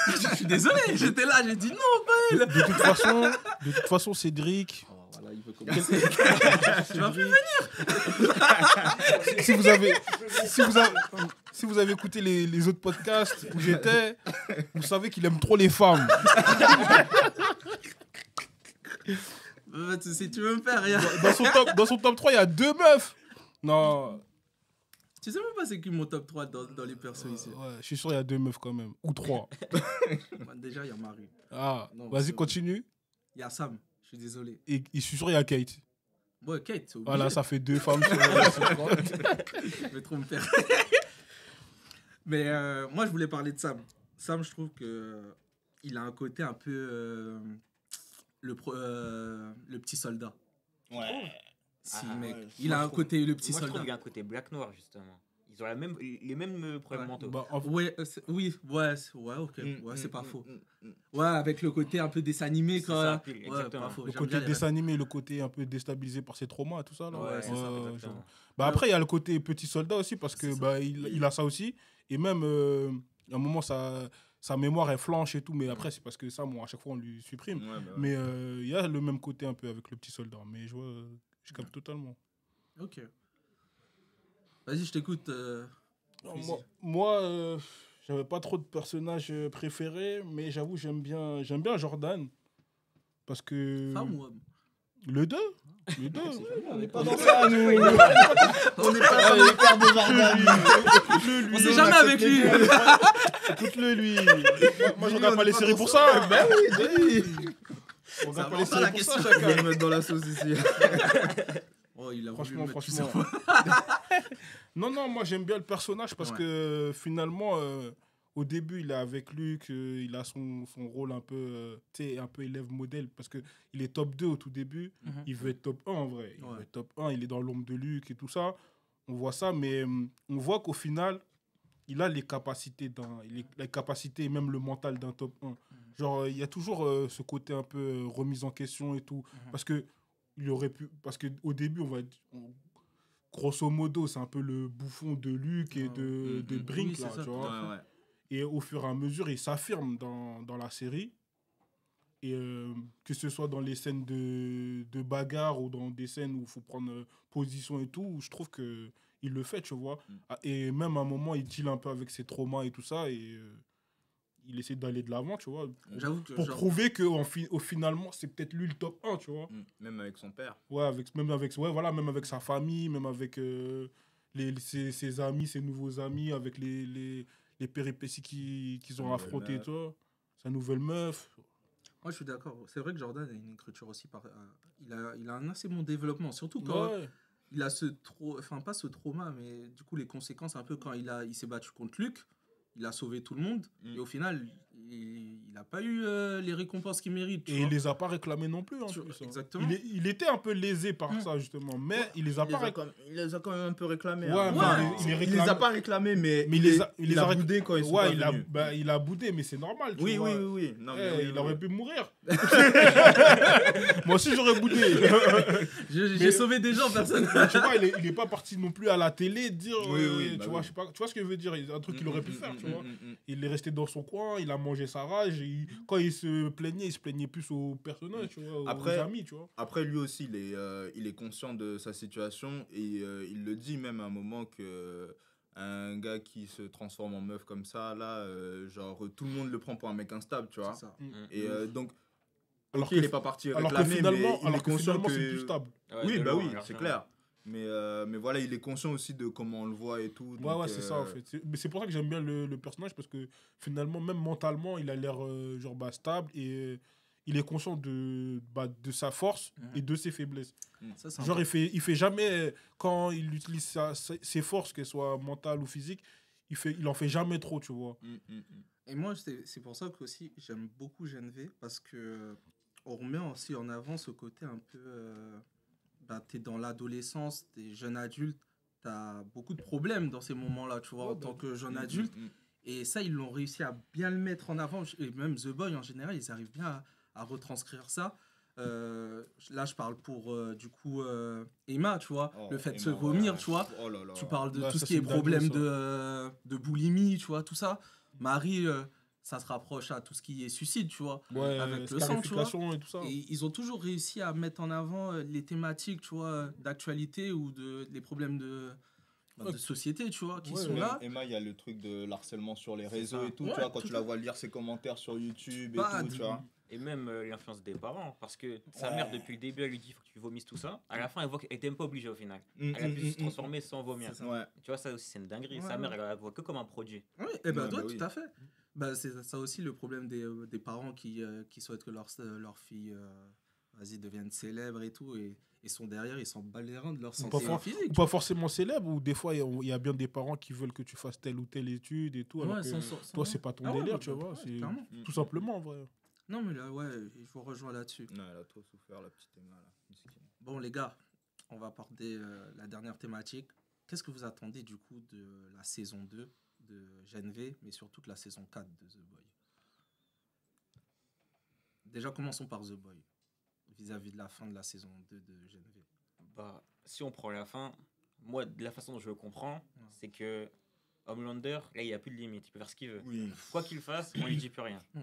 S7: Je suis désolé. J'étais là, j'ai dit non, pas elle.
S9: De toute façon, Cédric...
S7: Voilà, il veut commencer. Tu vas plus venir.
S9: Si vous avez écouté les autres podcasts où j'étais, vous savez qu'il aime trop les femmes.
S7: Si tu veux me faire rien.
S9: Dans son top 3, il y a 2 meufs. Non.
S7: Tu sais même pas c'est qui mon top 3 dans les persos ici.
S9: Ouais, je suis sûr il y a 2 meufs quand même. Ou 3.
S7: Déjà, il y a Marie.
S9: Vas-y, continue.
S7: Il y a Sam. Je suis désolé.
S9: Et je suis sûr, il y a Kate.
S7: Ouais, Kate, c'est obligé.
S9: Voilà, ça fait 2 femmes sur
S7: Je vais trop me faire. Mais moi, je voulais parler de Sam. Sam, je trouve qu'il a un côté un peu le petit soldat.
S8: Ouais.
S7: Si,
S10: Ah,
S7: mec.
S8: ouais,
S7: Il
S8: moi,
S7: a
S8: je
S7: un
S8: trouve-
S7: côté le petit
S10: Moi, je trouve
S7: soldat.
S10: qu'il y a un côté Black Noir, justement. Ils ont les mêmes problèmes mentaux.
S9: Bah,
S7: Ouais, oui, ouais, ok. Ouais, c'est pas faux. Ouais, avec le côté un peu dessin animé,
S10: C'est
S7: quand
S10: ça,
S7: même.
S10: pile,
S7: Ouais,
S10: exactement.
S7: pas faux.
S9: le
S7: J'aime
S9: côté
S7: bien les
S9: dessin animé, le côté un peu déstabilisé par ses traumas et tout ça. Là.
S10: Ouais, c'est ça,
S9: je
S10: exactement.
S9: vois. Bah, après, il y a le côté petit soldat aussi, parce que
S7: C'est ça.
S9: bah, il a ça aussi. Et même, à un moment, sa mémoire est flanche et tout, mais après, c'est parce que ça, bon, à chaque fois, on lui supprime.
S8: Ouais, bah ouais.
S9: Mais il y a le même côté un peu avec le petit soldat. Mais je vois, je capte totalement.
S7: Ok. Vas-y, je t'écoute.
S9: Non,
S7: Fusil.
S9: moi j'avais pas trop de personnages préférés, mais j'avoue, j'aime bien Jordan. Parce que.
S7: Femme ou homme?
S9: Le 2 Le 2
S8: On n'est pas dans ça, nous.
S7: On n'est pas
S8: Ah, les pères de Jordan.
S7: On sait jamais avec lui.
S9: Écoute-le, lui. Moi, je regarde pas les séries pour ça.
S8: Ben oui.
S9: On
S7: Ça
S9: regarde pas
S7: va
S9: les
S7: pas, la
S9: séries pour ça,
S7: question.
S9: chacun.
S8: Il va me mettre dans la sauce ici.
S7: Oh, il a
S9: Franchement,
S7: voulu le mettre
S9: franchement.
S7: tout
S9: Non, moi j'aime bien le personnage parce
S7: Ouais.
S9: que finalement, au début, il est avec Luke, il a son rôle un peu, tu sais, un peu élève modèle parce qu'il est top 2 au tout début.
S7: Mhm.
S9: Il veut être top 1 en vrai. Il
S7: Ouais.
S9: veut être top 1, il est dans l'ombre de Luke et tout ça. On voit ça, mais on voit qu'au final, il a les capacités et même le mental d'un top 1. Genre, il y a toujours ce côté un peu remise en question et tout. Parce que il aurait pu. Parce qu'au début, grosso modo, c'est un peu le bouffon de Luke et de Brink,
S7: Oui, c'est
S9: là,
S7: ça.
S9: tu vois.
S8: Ouais, ouais.
S9: Et au fur et à mesure, il s'affirme dans la série. Et que ce soit dans les scènes de bagarre ou dans des scènes où il faut prendre position et tout, je trouve qu'il le fait, tu vois. Ah, et même à un moment, il deal un peu avec ses traumas et tout ça. Et il essaie d'aller de l'avant, tu vois.
S7: J'avoue que.
S9: Pour
S7: genre,
S9: prouver qu'au finalement, c'est peut-être lui le top 1, tu vois.
S8: Même avec son père.
S9: Ouais, même avec sa famille, même avec ses amis, ses nouveaux amis, avec les péripéties qu'ils ont
S8: Sa
S9: affrontées,
S8: nouvelle
S9: tu vois. Sa nouvelle meuf.
S7: Moi, je suis d'accord. C'est vrai que Jordan a une écriture aussi. Il a un assez bon développement. Surtout quand
S9: Ouais.
S7: il a enfin, pas ce trauma, mais du coup, les conséquences, un peu quand il s'est battu contre Luke. Il a sauvé tout le monde. Et au final, il n'a pas eu les récompenses qu'il mérite. tu
S9: Et
S7: vois.
S9: il les a pas réclamés non plus, en
S7: Tu-
S9: plus, hein.
S7: exactement.
S9: Il était un peu lésé par ça, justement. Mais il les a pas réclamés.
S8: Il les a quand même un peu réclamés.
S9: Ouais,
S8: hein.
S9: mais
S7: Ouais.
S9: il les
S8: Il les
S9: réclame-
S8: a pas réclamés, mais
S9: Mais
S8: il a boudé quand ils sont pas
S9: Ouais,
S8: venus.
S9: il a boudé, mais c'est normal, tu
S8: Oui,
S9: vois.
S8: oui. Non, mais
S9: Eh,
S8: oui,
S9: il
S8: oui.
S9: aurait pu mourir. Moi aussi, j'aurais boudé.
S7: J'ai sauvé des gens, personne.
S9: Mais tu vois, il est pas parti non plus à la télé dire.
S8: Oui,
S9: tu
S8: bah
S9: vois,
S8: oui.
S9: je sais pas, tu vois ce que je veux dire. Un truc qu'il aurait pu faire, tu vois. Il est resté dans son coin, il a mangé sa rage. Et quand il se plaignait plus au personnage, tu vois,
S8: Après-
S9: aux amis, tu vois.
S8: Après, lui aussi, il est conscient de sa situation et il le dit même à un moment que un gars qui se transforme en meuf comme ça, là, genre, tout le monde le prend pour un mec instable, tu vois.
S7: C'est ça.
S8: Et donc,
S9: Alors
S8: il est pas parti
S9: alors que
S8: réclamer,
S9: finalement,
S8: mais il est
S9: alors que
S8: conscient
S9: finalement,
S8: que...
S9: c'est plus stable.
S10: Ouais,
S8: Oui,
S10: de
S8: bah
S10: loin,
S8: oui, c'est
S10: largement.
S8: clair. Mais voilà, il est conscient aussi de comment on le voit et tout.
S9: Ouais,
S8: donc,
S9: c'est ça, en fait. Mais c'est pour ça que j'aime bien le personnage, parce que finalement, même mentalement, il a l'air genre stable et il est conscient de sa force et de ses faiblesses.
S7: Ça, c'est
S9: Genre, il fait jamais, quand il utilise ses forces, qu'elles soient mentales ou physiques, il en fait jamais trop, tu vois.
S7: Et moi, c'est pour ça que aussi j'aime beaucoup Geneviève parce que on remet aussi en avant ce côté un peu. T'es dans l'adolescence, t'es jeune adulte, t'as beaucoup de problèmes dans ces moments-là, tu vois, en tant que jeune adulte. Et ça, ils l'ont réussi à bien le mettre en avant. Et même The Boy, en général, ils arrivent bien à retranscrire ça. Là, je parle pour, du coup, Emma, tu vois,
S8: Oh,
S7: le fait de
S8: Emma,
S7: se vomir,
S8: ouais.
S7: tu vois.
S8: Oh là là.
S7: Tu parles de
S9: Là,
S7: tout
S9: ça,
S7: ce qui
S9: c'est
S7: est
S9: une
S7: problème
S9: dinguerie,
S7: de boulimie, tu vois, tout ça. Marie, ça se rapproche à tout ce qui est suicide, tu vois.
S9: Ouais,
S7: avec le sang, tu vois.
S9: scarification et tout ça.
S7: Et ils ont toujours réussi à mettre en avant les thématiques, tu vois, d'actualité ou les problèmes de société, tu vois, qui
S9: Ouais,
S7: sont
S8: Même
S7: là.
S8: Emma, il y a le truc de l'harcèlement sur les réseaux
S10: ça.
S8: et tout,
S7: Ouais,
S8: tu vois, quand
S7: tout
S8: tu la vois lire ses commentaires sur YouTube et
S7: Bah,
S8: tout, tu vois.
S10: Et même l'influence des parents, parce que sa mère, depuis le début, elle lui dit faut que tu vomisses tout ça. À la fin, elle voit qu'elle n'était même pas obligée au final. Elle a pu se transformer sans vomir.
S8: Ouais.
S10: Tu vois, ça aussi, c'est une dinguerie.
S7: Ouais,
S10: Sa mère,
S7: ouais.
S10: elle la voit que comme un produit.
S7: Oui, et ben
S8: Ouais,
S7: toi,
S8: bah oui.
S7: tout à fait. Bah, c'est ça aussi le problème des parents qui souhaitent que leur fille vas-y, deviennent célèbres et tout, et ils sont derrière, ils s'en battent les reins de leur
S9: Ou
S7: santé
S9: pas,
S7: physique.
S9: ou pas forcément célèbre, ou des fois, il y a bien des parents qui veulent que tu fasses telle ou telle étude et tout. alors que toi, c'est pas ton délire, tu vois. C'est tout simplement, en vrai.
S7: Non, mais là, ouais, je vous rejoins là-dessus.
S8: Non, elle a trop souffert, la petite Emma, là. Miskin.
S7: Bon, les gars, on va aborder la dernière thématique. Qu'est-ce que vous attendez, du coup, de la saison 2 de Gen V, mais surtout de la saison 4 de The Boy? Déjà, commençons par The Boy, vis-à-vis de la fin de la saison 2 de Gen V.
S10: Bah, si on prend la fin, moi, de la façon dont je le comprends, c'est que Homelander, là, il n'y a plus de limite. Il peut faire ce qu'il veut.
S8: Oui.
S10: Quoi qu'il fasse, on lui dit plus rien.
S7: Mm.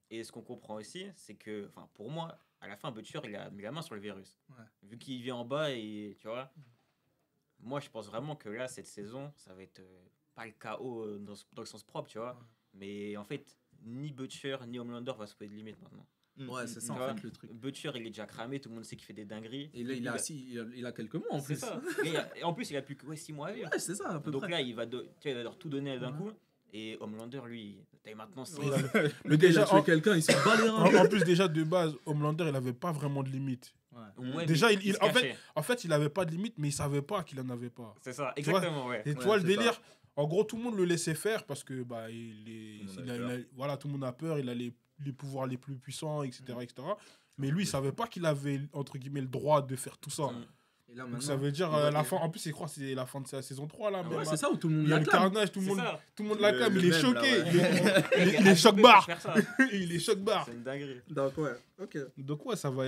S10: Et ce qu'on comprend aussi, c'est que, enfin, pour moi, à la fin, Butcher, il a mis la main sur le virus.
S7: Ouais.
S10: Vu qu'il vient en bas et, tu vois, moi, je pense vraiment que là, cette saison, ça va être pas le chaos dans le sens propre, tu vois. Mais en fait, ni Butcher, ni Homelander va se poser de limite maintenant.
S7: Ouais, c'est ça,
S10: Tu
S7: en
S10: vois,
S7: fait, le truc.
S10: Butcher, il est déjà cramé, tout le monde sait qu'il fait des dingueries.
S7: Et là, il a quelques mois, en
S10: C'est
S7: plus.
S10: ça. Et en plus, il a plus que 6 mois à vivre.
S7: Ouais, c'est ça, à peu
S10: Donc
S7: près.
S10: là, il va devoir tout donner d'un coup. Et Homelander, lui, maintenant, c'est.
S7: Le gars, il a
S9: Déjà,
S7: tué quelqu'un, il se bat les reins.
S9: En plus, déjà, de base, Homelander, il avait pas vraiment de limite.
S10: Ouais,
S9: Déjà,
S10: mais
S9: il-
S10: se
S9: en fait-
S10: cachait.
S9: En fait, il avait pas de limite, mais il savait pas qu'il en avait pas.
S10: C'est ça,
S9: Tu vois,
S10: exactement, ouais.
S9: Et tu
S7: Ouais,
S9: vois, le
S7: c'est
S9: délire, en gros, tout le monde le laissait faire parce que bah,
S8: Tout le monde a peur.
S9: voilà, tout le monde a peur, il a les pouvoirs les plus puissants, etc. etc. Mais lui, il savait pas qu'il avait, entre guillemets, le droit de faire tout ça.
S7: Et là,
S9: Donc
S7: maintenant,
S9: ça veut dire
S7: il va
S9: la
S7: dire-
S9: fin. En plus, je crois que c'est la fin de sa saison 3 là.
S10: Ah
S9: même,
S7: Ouais,
S9: là.
S7: c'est ça où tout le monde
S9: Il y a le
S7: l'acclame.
S9: carnage, tout le
S10: C'est
S9: monde,
S10: ça.
S9: tout le monde l'acclame,
S8: Le
S9: il est
S8: même,
S9: choqué.
S8: là,
S9: Les chocs barres.
S10: Faire ça.
S9: Il est choc barre.
S10: C'est une dinguerie.
S7: Donc, ouais, ok.
S9: Donc ouais, ça va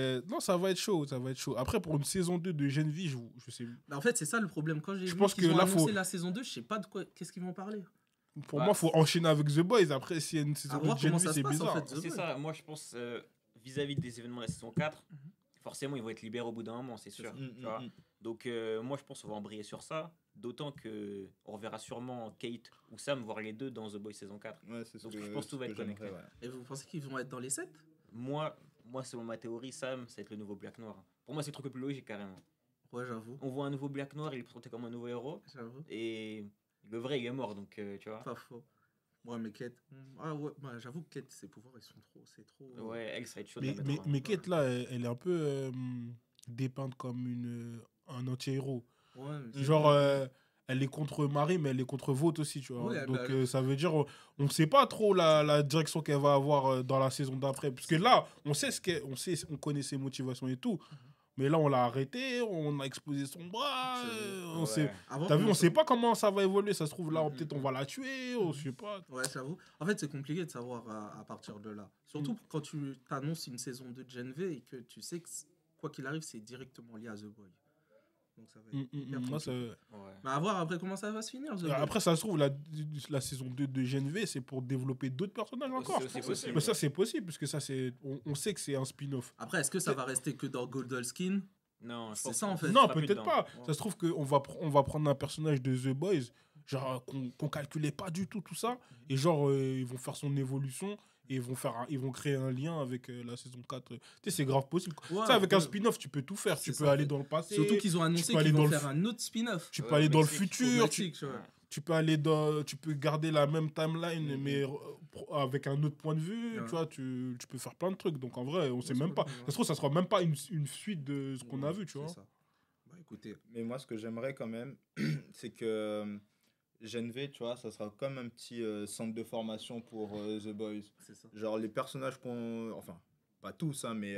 S9: être chaud, ça va être chaud. Après, pour une saison 2 de Gen V, je sais.
S7: En fait, c'est ça le problème. Quand j'ai
S9: Je
S7: vu
S9: pense
S7: qu'ils
S9: que
S7: ont
S9: là,
S7: annoncé
S9: faut-
S7: la saison 2, je sais pas de quoi, qu'est-ce qu'ils vont parler.
S9: Pour
S10: Bah,
S9: moi, faut enchaîner avec The Boys. Après, s'il y a une saison
S7: À
S9: 2
S7: voir
S9: de Gen
S7: comment
S9: V,
S7: ça se
S9: c'est
S7: passe, en
S9: bizarre.
S7: fait. The
S10: C'est
S7: Boys.
S10: ça, moi je pense vis-à-vis des événements de la saison 4, forcément ils vont être libérés au bout d'un moment, c'est sûr. Tu vois. Donc moi je pense qu'on va embrayer sur ça, d'autant que on reverra sûrement Kate ou Sam voir les deux dans The Boys saison 4.
S8: Ouais, c'est ce
S10: Donc
S8: que
S10: je pense que tout va
S8: ce
S10: être
S8: que j'aimerais,
S10: connecté.
S8: ouais.
S7: Et vous pensez qu'ils vont être dans les 7?
S10: Moi selon ma théorie, Sam, ça va être le nouveau Black Noir. Pour moi c'est le truc le plus logique carrément.
S7: Ouais, j'avoue.
S10: On voit un nouveau Black Noir, il est présenté comme un nouveau héros,
S7: J'avoue.
S10: et le vrai il est mort, donc tu vois.
S7: Pas faux. Ouais, mais Kate. Ah ouais, bah, j'avoue que Kate, ses pouvoirs, ils sont trop. C'est trop.
S10: Ouais, elle, ça va être chaud de la
S9: Mais,
S10: mettre
S9: mais,
S10: en-
S9: Kate, là, elle est un peu dépeinte comme un anti-héros.
S7: Ouais,
S9: Genre, elle est contre Marie, mais elle est contre Vought aussi, tu vois.
S7: Ouais,
S9: Donc,
S7: bah,
S9: ça veut dire, on ne sait pas trop la direction qu'elle va avoir dans la saison d'après. Parce que là, on connaît ses motivations et tout. Mais là, on l'a arrêté, on a exposé son bras. On
S10: Ouais.
S9: sait,
S7: avant,
S9: t'as vu, on
S7: comment
S9: sait
S7: ça-
S9: pas comment ça va évoluer. Ça se trouve, là,
S7: Mhm.
S9: peut-être on va la tuer, on sait pas.
S7: Ouais, j'avoue. En fait, c'est compliqué de savoir à partir de là. Surtout quand tu t'annonces une saison de Gen V et que tu sais que, quoi qu'il arrive, c'est directement lié à The Boy. Donc ça va être hyper
S9: Moi, ça-
S7: compliqué.
S10: Ouais.
S7: Mais à voir après comment ça va se finir, The Boy.
S9: Après, ça se trouve, la saison 2 de Gen V, c'est pour développer d'autres personnages encore.
S10: C'est possible.
S9: Mais ça, c'est possible, puisque ça, on sait que c'est un spin-off.
S7: Après, est-ce que ça va rester que dans Goldolskin?
S10: Non, je
S7: C'est
S10: pense
S7: ça,
S10: que
S7: en fait.
S10: ce
S9: Non,
S10: sera plus
S9: peut-être
S10: dedans.
S9: pas. Ça se trouve qu'on va prendre un personnage de The Boys, genre qu'on calculait pas du tout ça, et genre ils vont faire son évolution et ils vont créer un lien avec la saison 4. Tu sais, c'est grave possible.
S7: Ouais,
S9: Tu sais, avec un
S7: ouais.
S9: spin-off, tu peux tout faire. Tu
S7: C'est
S9: peux
S7: ça,
S9: aller
S7: en fait.
S9: dans le passé.
S7: Surtout qu'ils ont annoncé
S9: peux aller
S7: qu'ils
S9: dans
S7: vont
S9: le
S7: faire un autre spin-off.
S9: Tu peux
S10: Ouais,
S9: aller
S10: au
S9: dans le
S10: Mexique,
S7: Au
S9: futur,
S7: Mexique, tu vois.
S9: tu peux aller tu peux garder la même timeline, mais avec un autre point de vue,
S7: Ouais.
S9: tu vois, tu peux faire plein de trucs. Donc en vrai, on sait
S7: Ouais,
S9: même
S7: c'est
S9: pas.
S7: vrai.
S9: Ça se trouve, ça sera même pas une suite de ce qu'on a vu, tu
S7: C'est
S9: vois.
S7: ça. Bah écoutez,
S8: Mais moi, ce que j'aimerais quand même, c'est que Gen V, tu vois, ça sera comme un petit centre de formation pour The Boys.
S7: c'est ça.
S8: Genre les personnages enfin, pas tous, hein, mais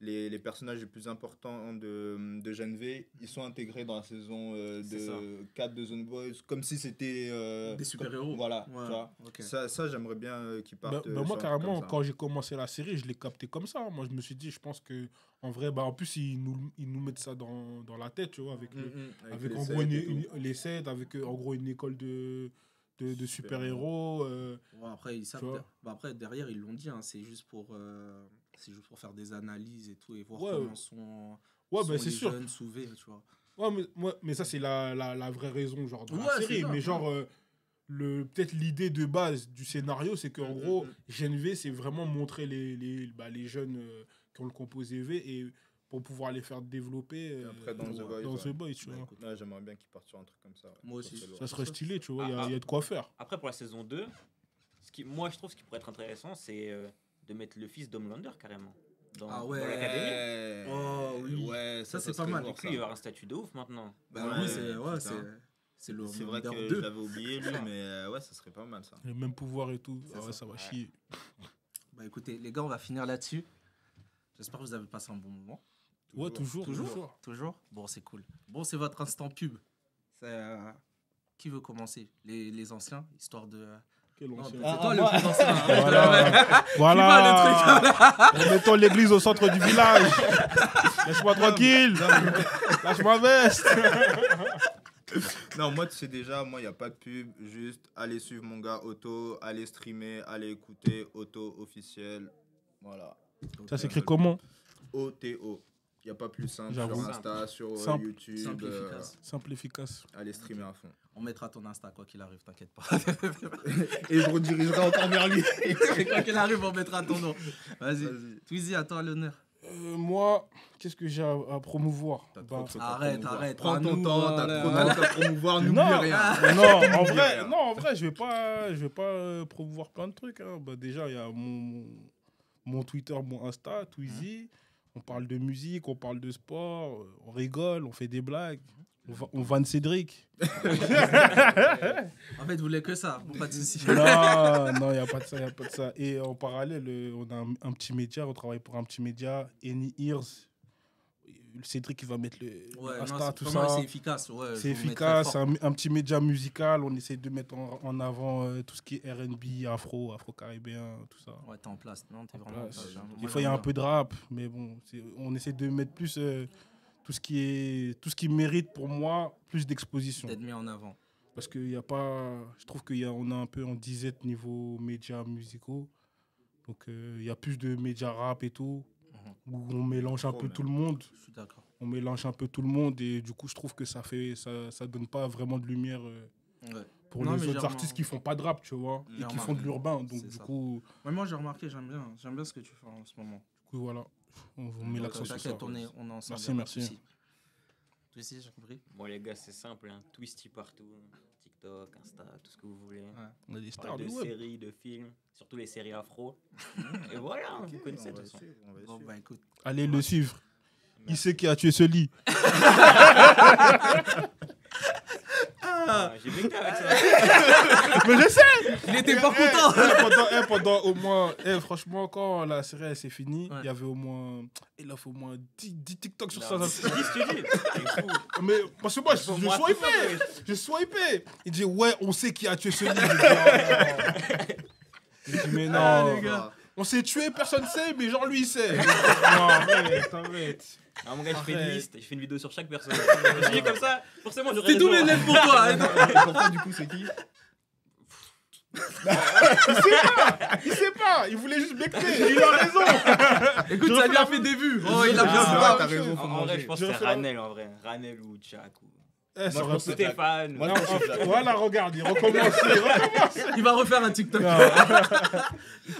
S8: les personnages les plus importants de Gen V, ils sont intégrés dans la saison
S10: C'est ça.
S8: 4 de The Boys, comme si c'était...
S7: Des super-héros.
S8: Voilà,
S7: Ouais,
S8: tu vois.
S7: ok.
S8: Ça j'aimerais bien qu'ils
S9: Bah,
S8: partent.
S9: bah,
S8: sur
S9: moi,
S8: un truc
S9: carrément,
S8: comme ça.
S9: quand j'ai commencé la série, je l'ai capté comme ça. Moi, je me suis dit, je pense que en vrai, bah, en plus, ils nous mettent ça dans la tête, tu vois, avec, avec
S8: les
S9: en gros
S8: sets et tout.
S9: les sets, avec en gros une école de super-héros.
S7: Ouais, après, ils savent.
S9: Tu vois.
S7: Bah, après, derrière, ils l'ont dit, hein, c'est juste pour faire des analyses et tout et voir
S9: Ouais,
S7: comment sont
S9: Ouais,
S7: sont
S9: bah, c'est
S7: les
S9: sûr.
S7: jeunes sous V, tu vois.
S9: Ouais, mais ça, c'est la vraie raison, genre, de
S7: Ouais,
S9: la
S7: c'est
S9: série.
S7: ça,
S9: Mais
S7: ouais.
S9: genre, peut-être l'idée de base du scénario, c'est qu'en gros,
S8: mm.
S9: Gen V, c'est vraiment montrer les jeunes qui ont le composé V et pour pouvoir les faire développer
S8: Et après, dans The Boys,
S9: dans
S8: ouais.
S9: The Boys, tu
S7: Bah,
S9: vois.
S7: écoute,
S8: Ouais, j'aimerais bien qu'ils partent sur un truc comme ça. ouais.
S7: Moi aussi.
S8: Ça, c'est
S9: Ça
S8: lourd.
S9: serait stylé, tu vois, il y,
S10: Ah,
S9: a de quoi faire.
S10: Après, pour la saison 2, moi je trouve ce qui pourrait être intéressant, c'est de mettre le fils d'Homelander carrément. dans l'académie.
S7: Oh oui.
S8: Ouais,
S7: Ça, c'est
S8: serait
S7: pas mal.
S8: lourd,
S10: Donc lui, il va avoir un statut de ouf maintenant.
S8: Bah
S7: Ah
S8: ouais,
S7: oui, c'est
S8: putain.
S7: c'est le
S8: C'est vrai que
S7: numéro
S8: je
S7: 2.
S8: l'avais oublié, lui, mais ouais, ça serait pas mal ça.
S9: Le même pouvoir et tout. Ah ouais, ça va chier.
S7: Bah écoutez, les gars, on va finir là-dessus. J'espère que vous avez passé un bon moment.
S9: Ouais, toujours.
S7: Toujours. Bon, c'est cool. Bon, c'est votre instant pub. Qui veut commencer les anciens, histoire de...
S9: Quel
S7: Non,
S9: ancien.
S7: c'est toi le plus ancien.
S9: Voilà. Mettons l'église au centre du village. Laisse-moi tranquille. Lâche ma veste.
S8: Non, moi, tu sais déjà, moi, il n'y a pas de pub. Juste, allez suivre mon gars Auto, allez streamer, allez écouter Auto officiel. Voilà.
S9: Ça s'écrit comment?
S8: OTO. Il n'y a pas plus simple
S9: J'avoue.
S8: sur Insta, sur
S9: Simple.
S8: YouTube.
S7: Simple, efficace.
S9: Simple, efficace.
S8: Allez streamer à fond.
S7: On mettra ton Insta, quoi qu'il arrive, t'inquiète pas.
S8: Et je redirigerai encore vers lui.
S7: Et quoi qu'il arrive, on mettra ton nom. Vas-y. Twizy, à toi l'honneur.
S9: Moi, qu'est-ce que j'ai à promouvoir?
S7: Arrête.
S8: Prends ton
S7: nous,
S8: temps, t'as trop de trucs à promouvoir, n'oublie
S9: Non.
S8: rien.
S9: Non, en vrai, je vais pas promouvoir plein de trucs. Hein. Bah, déjà, il y a mon Twitter, mon Insta, Twizy. On parle de musique, on parle de sport, on rigole, on fait des blagues. On vanne Cédric.
S7: En fait, vous voulez que ça, pas de soucis.
S9: Non, il n'y a pas de ça. Et en parallèle, on a un petit média, on travaille pour un petit média, Any Ears. Cédric, il va mettre le Insta, tout ça.
S7: C'est efficace. Ouais,
S9: c'est efficace, un petit média musical. On essaie de mettre en avant tout ce qui est R&B, afro-caribéen, tout ça.
S7: Ouais, t'es en place. Non, t'es vraiment en place.
S9: Des fois, il y a un peu de rap, mais bon, on essaie de mettre plus tout ce qui mérite pour moi plus d'exposition.
S7: D'être mis en avant.
S9: Parce qu'il y a pas, je trouve qu'on a un peu en disette niveau médias musicaux. Donc il y a plus de médias rap et tout, où on mélange un peu tout le monde.
S7: Je suis d'accord.
S9: On mélange un peu tout le monde et du coup je trouve que ça donne pas vraiment de lumière pour les autres artistes qui font pas de rap, tu vois, et qui font de l'urbain. Donc du coup.
S7: Ouais, moi j'ai remarqué, j'aime bien ce que tu fais en ce moment.
S9: Du coup voilà, on met l'accent sur ça.
S7: On est ensemble.
S9: Merci.
S7: Toi aussi, j'ai compris.
S10: Bon les gars, c'est simple, hein. Twisty partout, TikTok, Insta, tout ce que vous voulez.
S9: On a des
S10: On
S9: stars
S10: parle de
S9: du web.
S10: séries, de films, surtout les séries afro. Et voilà, vous connaissez de toute façon.
S7: Bon, bah écoute.
S9: Allez le suivre. Il sait qui a tué ce lit.
S10: J'ai vécu avec ça.
S9: Mais je sais.
S7: Il était pas content.
S9: Pendant au moins, franchement, quand la série elle s'est finie, il y avait au moins 10 TikTok sur ça. Mais parce que moi, je swipais. Il dit ouais, on sait qui a tué ce lit. Je dis mais non,
S7: les gars.
S9: On s'est tué, personne sait, mais genre lui il sait. Non, arrête.
S10: Ah mon gars, je fais une liste, je fais une vidéo sur chaque personne. Je dis comme ça, forcément j'aurais
S7: C'est tous les lettres pour toi.
S8: Pourquoi du coup c'est qui?
S9: Il sait pas, il voulait juste becter, il a raison.
S7: Écoute, ça lui a fait des vues. Oh, il a
S8: Ah,
S7: bien
S8: t'as raison, faut
S10: En vrai,
S8: manger.
S10: je pense que c'est Ranel en vrai. Ranel ou Tchak.
S9: Ça
S10: Moi,
S9: aurait
S10: je pense
S9: pu-
S10: Stéphane.
S8: Moi, je pense que
S9: Voilà, regarde, il recommence.
S7: Il va refaire un TikTok.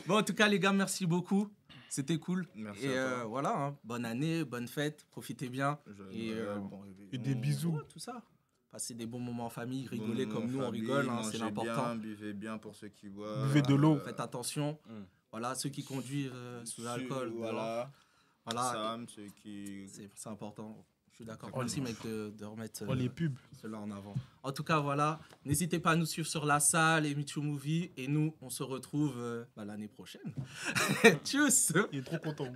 S7: Bon, en tout cas, les gars, merci beaucoup. C'était cool.
S8: Merci
S7: Et
S8: à toi.
S7: voilà, hein. Bonne année, bonne fête, profitez bien.
S9: Et des bisous.
S7: Ouais, tout ça. Passez des bons moments en famille, rigolez comme nous, on rigole, hein, c'est l'important.
S8: Buvez bien pour ceux qui boivent.
S9: Buvez de l'eau.
S7: Faites attention. Voilà, ceux qui conduisent sous l'alcool.
S8: Voilà.
S7: Voilà.
S8: Sam, ceux qui.
S7: C'est important. Je suis d'accord. Merci, mec, de remettre
S9: Les pubs.
S7: cela en avant. En tout cas, voilà. N'hésitez pas à nous suivre sur la salle et Michu Movie. Et nous, on se retrouve l'année prochaine. Tchuss.
S9: Il est trop content.